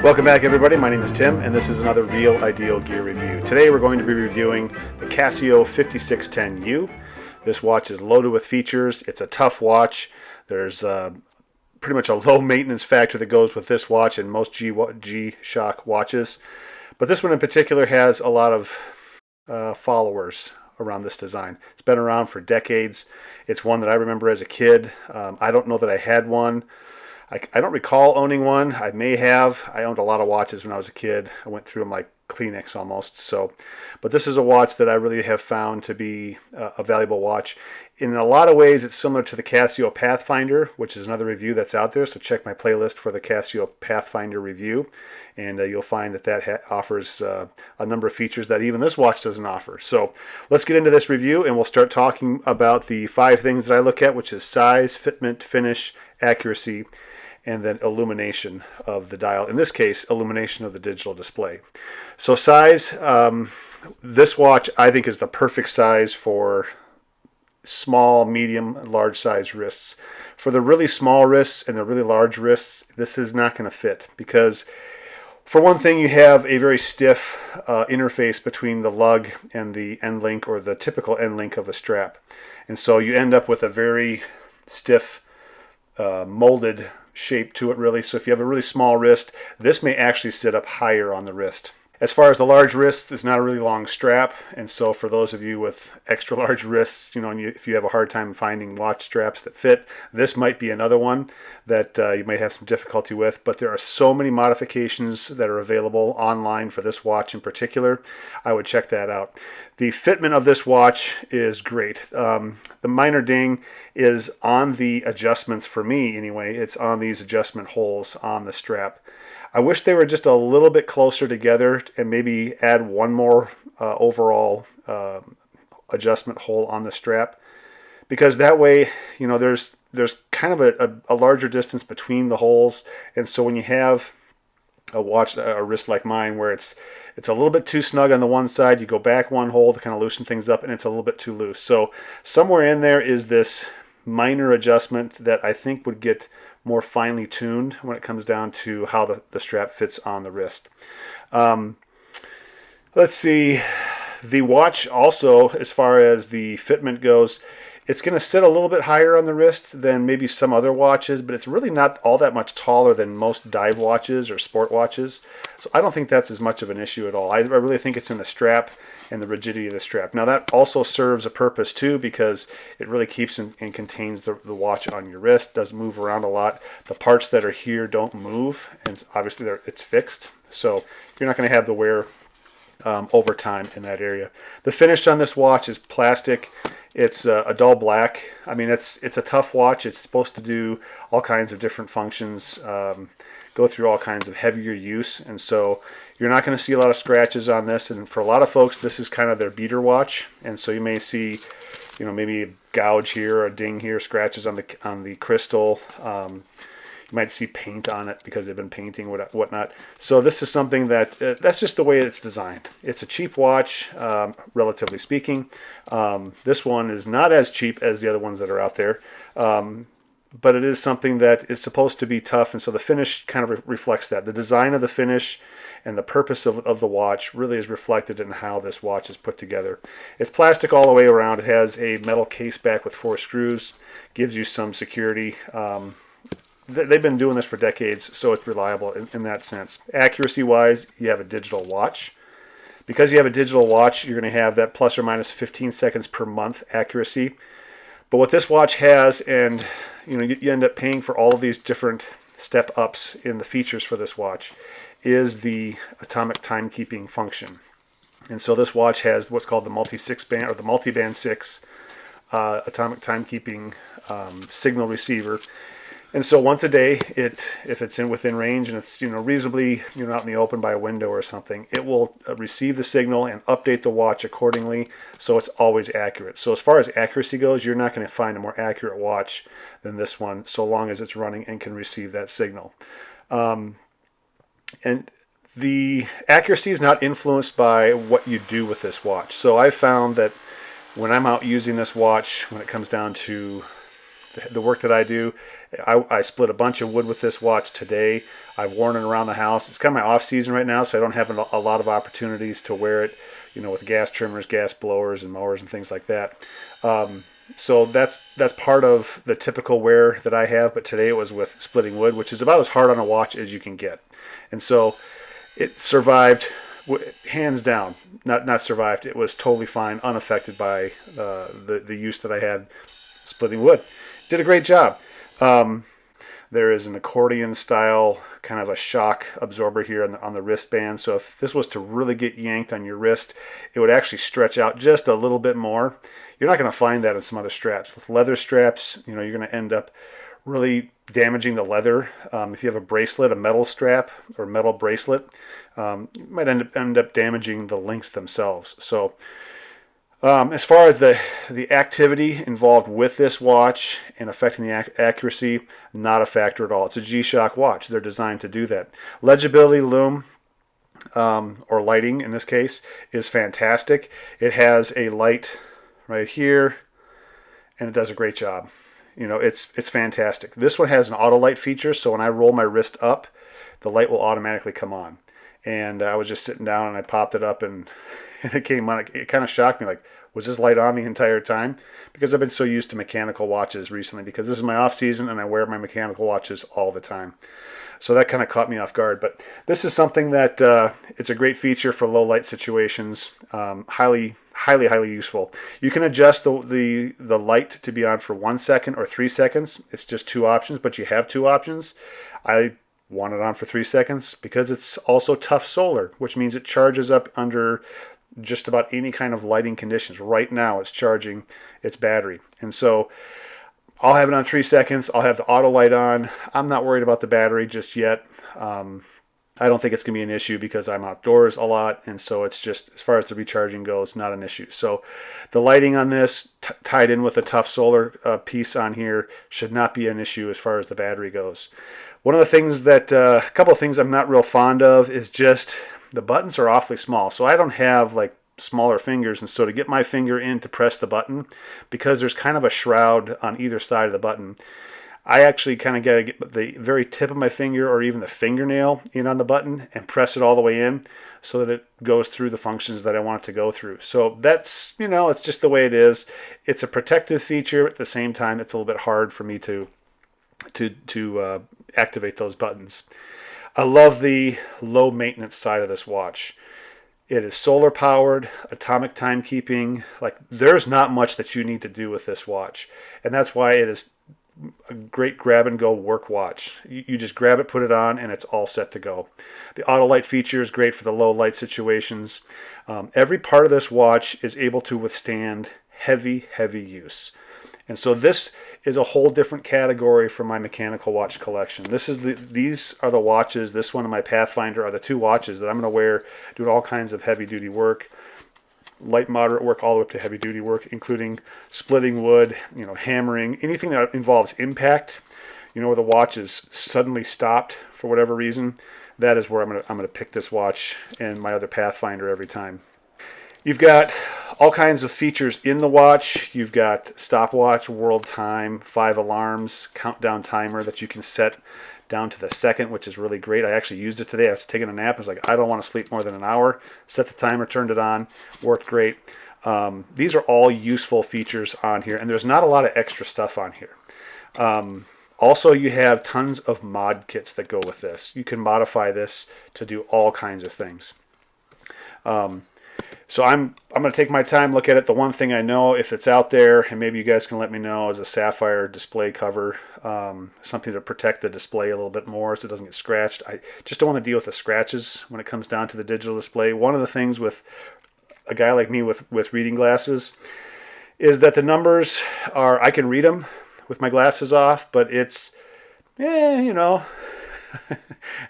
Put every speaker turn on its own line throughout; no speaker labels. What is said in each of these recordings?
Welcome back, everybody. My name is Tim, and this is another Real Ideal Gear review. Today we're going to be reviewing the Casio 5610U. This watch is loaded with features. It's a tough watch. There's pretty much a low maintenance factor that goes with this watch and most G-Shock watches. But this one in particular has a lot of followers around this design. It's been around for decades. It's one that I remember as a kid. I don't know that I had one. I don't recall owning one. I may have. I owned a lot of watches when I was a kid. I went through them like Kleenex almost. But this is a watch that I really have found to be a valuable watch. In a lot of ways, it's similar to the Casio Pathfinder, which is another review that's out there. So check my playlist for the Casio Pathfinder review, and you'll find that offers a number of features that even this watch doesn't offer. So let's get into this review, and we'll start talking about the 5 things that I look at, which is size, fitment, finish, accuracy, and then illumination of the dial. In this case, illumination of the digital display. So size, this watch I think is the perfect size for small, medium, large size wrists. For the really small wrists and the really large wrists, this is not going to fit because for one thing, you have a very stiff interface between the lug and the end link, or the typical end link of a strap. And so you end up with a very stiff molded shape to it, really. So if you have a really small wrist, this may actually sit up higher on the wrist. As far as the large wrist, it's not a really long strap, and so for those of you with extra large wrists, if you have a hard time finding watch straps that fit, this might be another one that you might have some difficulty with. But there are so many modifications that are available online for this watch in particular. I would check that out. The fitment of this watch is great. The minor ding is on the adjustments for me anyway. It's on these adjustment holes on the strap. I wish they were just a little bit closer together and maybe add one more overall adjustment hole on the strap, because that way, there's kind of a larger distance between the holes, and so when you have a wrist like mine where it's a little bit too snug on the one side, you go back one hole to kind of loosen things up, and it's a little bit too loose. So somewhere in there is this minor adjustment that I think would get more finely tuned when it comes down to how the strap fits on the wrist. Let's see. The watch also, as far as the fitment goes, it's going to sit a little bit higher on the wrist than maybe some other watches, but it's really not all that much taller than most dive watches or sport watches. So I don't think that's as much of an issue at all. I really think it's in the strap and the rigidity of the strap. Now that also serves a purpose too, because it really keeps and contains the watch on your wrist. Doesn't move around a lot. The parts that are here don't move, and obviously it's fixed. So you're not going to have the wear over time in that area. The finish on this watch is plastic. It's a dull black. I mean, it's a tough watch. It's supposed to do all kinds of different functions, go through all kinds of heavier use, and so you're not going to see a lot of scratches on this. And for a lot of folks, this is kind of their beater watch, and so you may see, maybe a gouge here, a ding here, scratches on the crystal. You might see paint on it because they've been painting whatnot. So this is something that's just the way it's designed. It's a cheap watch, relatively speaking. This one is not as cheap as the other ones that are out there, but it is something that is supposed to be tough, and so the finish kind of reflects that. The design of the finish and the purpose of the watch really is reflected in how this watch is put together. It's plastic all the way around. It has a metal case back with 4 screws, gives you some security. They've been doing this for decades, so it's reliable in that sense. Accuracy-wise, you have a digital watch. Because you have a digital watch, you're going to have that plus or minus 15 seconds per month accuracy. But what this watch has, and you end up paying for all of these different step-ups in the features for this watch, is the atomic timekeeping function. And so this watch has what's called the multi-band or the multi-band 6 atomic timekeeping signal receiver. And so once a day, if it's within range and it's reasonably out in the open by a window or something, it will receive the signal and update the watch accordingly, so it's always accurate. So as far as accuracy goes, you're not going to find a more accurate watch than this one, so long as it's running and can receive that signal. And the accuracy is not influenced by what you do with this watch. So I found that when I'm out using this watch, when it comes down to the work that I do, I split a bunch of wood with this watch today. I've worn it around the house. It's kind of my off season right now, so I don't have a lot of opportunities to wear it, with gas trimmers, gas blowers, and mowers and things like that. So that's part of the typical wear that I have, but today it was with splitting wood, which is about as hard on a watch as you can get. And so it survived, hands down. Not survived. It was totally fine, unaffected by the use that I had splitting wood. Did a great job. There is an accordion style kind of a shock absorber here on the wristband. So if this was to really get yanked on your wrist, it would actually stretch out just a little bit more. You're not going to find that in some other straps. With leather straps, you're going to end up really damaging the leather. If you have a bracelet, a metal strap or metal bracelet, you might end up damaging the links themselves. So as far as the activity involved with this watch and affecting the accuracy, not a factor at all. It's a G-Shock watch. They're designed to do that. Legibility, lume, or lighting in this case, is fantastic. It has a light right here, and it does a great job. It's fantastic. This one has an auto light feature, so when I roll my wrist up, the light will automatically come on. And I was just sitting down and I popped it up and it came on. It kind of shocked me, like, was this light on the entire time? Because I've been so used to mechanical watches recently, because this is my off season and I wear my mechanical watches all the time. So that kind of caught me off guard. But this is something that it's a great feature for low light situations. Highly useful. You can adjust the light to be on for 1 second or 3 seconds. It's just two options, but you have two options. I want it on for 3 seconds because it's also tough solar, which means it charges up under just about any kind of lighting conditions. Right now it's charging its battery. And so I'll have it on 3 seconds. I'll have the auto light on. I'm not worried about the battery just yet. I don't think it's going to be an issue because I'm outdoors a lot, and so it's just, as far as the recharging goes, not an issue. So the lighting on this, tied in with the tough solar piece on here, should not be an issue as far as the battery goes. One of the things that, a couple of things I'm not real fond of is just the buttons are awfully small. So I don't have like smaller fingers, and so to get my finger in to press the button, because there's kind of a shroud on either side of the button, I actually kind of got to get the very tip of my finger or even the fingernail in on the button and press it all the way in so that it goes through the functions that I want it to go through. So that's, it's just the way it is. It's a protective feature. At the same time, it's a little bit hard for me to activate those buttons. I love the low maintenance side of this watch. It is solar powered, atomic timekeeping. Like, there's not much that you need to do with this watch. And that's why it is a great grab and go work watch. You just grab it, put it on, and it's all set to go. The auto light feature is great for the low light situations. Every part of this watch is able to withstand heavy use. And so this is a whole different category from my mechanical watch collection. These are the watches, this one and my Pathfinder are the two watches that I'm going to wear doing all kinds of heavy duty work. Light, moderate work, all the way up to heavy duty work, including splitting wood, hammering, anything that involves impact, where the watch is suddenly stopped for whatever reason. That is where I'm gonna pick this watch and my other Pathfinder every time. You've got all kinds of features in the watch. You've got stopwatch, world time, 5 alarms, countdown timer that you can set down to the second, which is really great. I actually used it today. I was taking a nap. I was like, I don't want to sleep more than an hour. Set the timer, turned it on, worked great. These are all useful features on here, and there's not a lot of extra stuff on here. Also, you have tons of mod kits that go with this. You can modify this to do all kinds of things. So I'm going to take my time, look at it. The one thing I know, if it's out there, and maybe you guys can let me know, is a sapphire display cover, something to protect the display a little bit more so it doesn't get scratched. I just don't want to deal with the scratches when it comes down to the digital display. One of the things with a guy like me with reading glasses is that the numbers are, I can read them with my glasses off, but it's you know,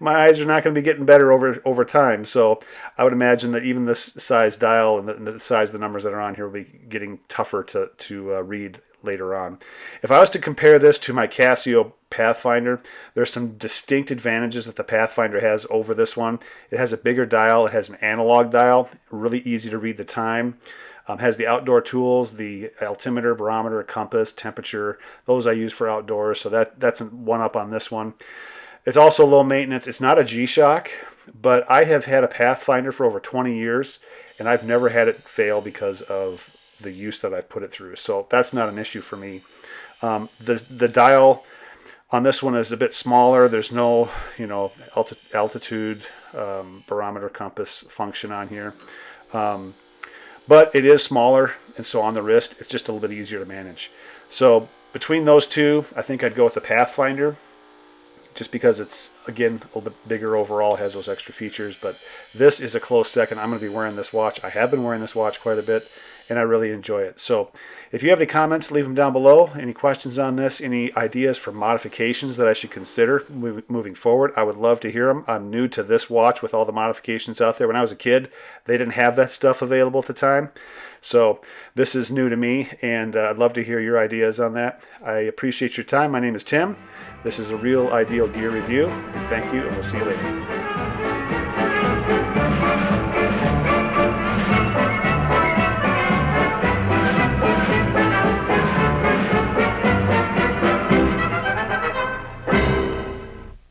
my eyes are not going to be getting better over time. So I would imagine that even this size dial and the size of the numbers that are on here will be getting tougher to read later on. If I was to compare this to my Casio Pathfinder, there's some distinct advantages that the Pathfinder has over this one. It has a bigger dial. It has an analog dial, really easy to read the time. Has the outdoor tools, the altimeter, barometer, compass, temperature. Those I use for outdoors, so that's one up on this one. It's also low maintenance. It's not a G-Shock, but I have had a Pathfinder for over 20 years, and I've never had it fail because of the use that I've put it through. So that's not an issue for me. The dial on this one is a bit smaller. There's no, altitude, barometer, compass function on here. But it is smaller, and so on the wrist, it's just a little bit easier to manage. So between those two, I think I'd go with the Pathfinder, just because it's, again, a little bit bigger overall, has those extra features. But this is a close second. I'm going to be wearing this watch. I have been wearing this watch quite a bit, and I really enjoy it. So if you have any comments, leave them down below. Any questions on this, any ideas for modifications that I should consider moving forward, I would love to hear them. I'm new to this watch with all the modifications out there. When I was a kid, they didn't have that stuff available at the time. So this is new to me, and I'd love to hear your ideas on that. I appreciate your time. My name is Tim. This is a Real Ideal Gear Review, and thank you, and we'll see you later.